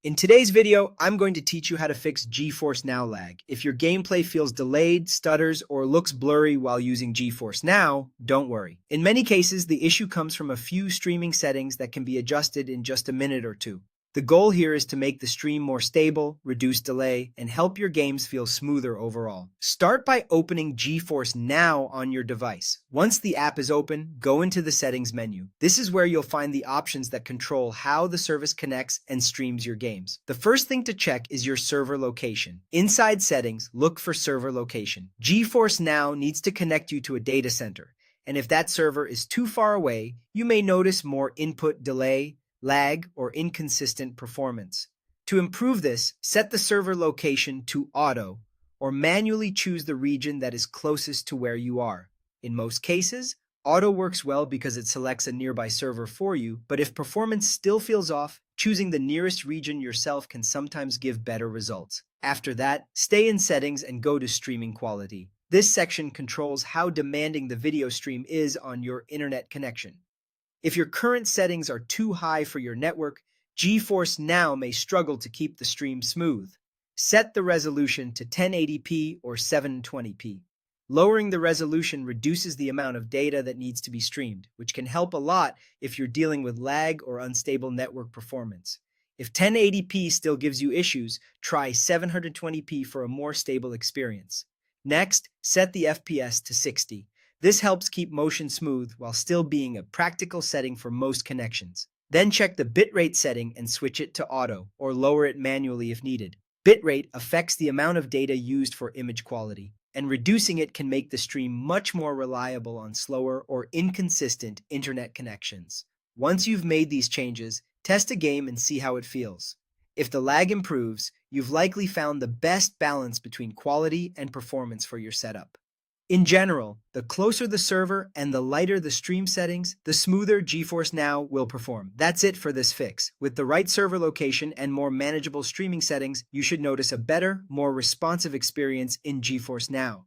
In today's video, I'm going to teach you how to fix GeForce Now lag. If your gameplay feels delayed, stutters, or looks blurry while using GeForce Now, don't worry. In many cases, the issue comes from a few streaming settings that can be adjusted in just a minute or two. The goal here is to make the stream more stable, reduce delay, and help your games feel smoother overall. Start by opening GeForce Now on your device. Once the app is open, go into the settings menu. This is where you'll find the options that control how the service connects and streams your games. The first thing to check is your server location. Inside settings, look for server location. GeForce Now needs to connect you to a data center, and if that server is too far away, you may notice more input delay, lag, or inconsistent performance. To improve this, set the server location to auto, or manually choose the region that is closest to where you are. In most cases, auto works well because it selects a nearby server for you, but if performance still feels off, choosing the nearest region yourself can sometimes give better results. After that, stay in settings and go to streaming quality. This section controls how demanding the video stream is on your internet connection. If your current settings are too high for your network, GeForce Now may struggle to keep the stream smooth. Set the resolution to 1080p or 720p. Lowering the resolution reduces the amount of data that needs to be streamed, which can help a lot if you're dealing with lag or unstable network performance. If 1080p still gives you issues, try 720p for a more stable experience. Next, set the FPS to 60. This helps keep motion smooth while still being a practical setting for most connections. Then check the bitrate setting and switch it to auto, or lower it manually if needed. Bitrate affects the amount of data used for image quality, and reducing it can make the stream much more reliable on slower or inconsistent internet connections. Once you've made these changes, test a game and see how it feels. If the lag improves, you've likely found the best balance between quality and performance for your setup. In general, the closer the server and the lighter the stream settings, the smoother GeForce Now will perform. That's it for this fix. With the right server location and more manageable streaming settings, you should notice a better, more responsive experience in GeForce Now.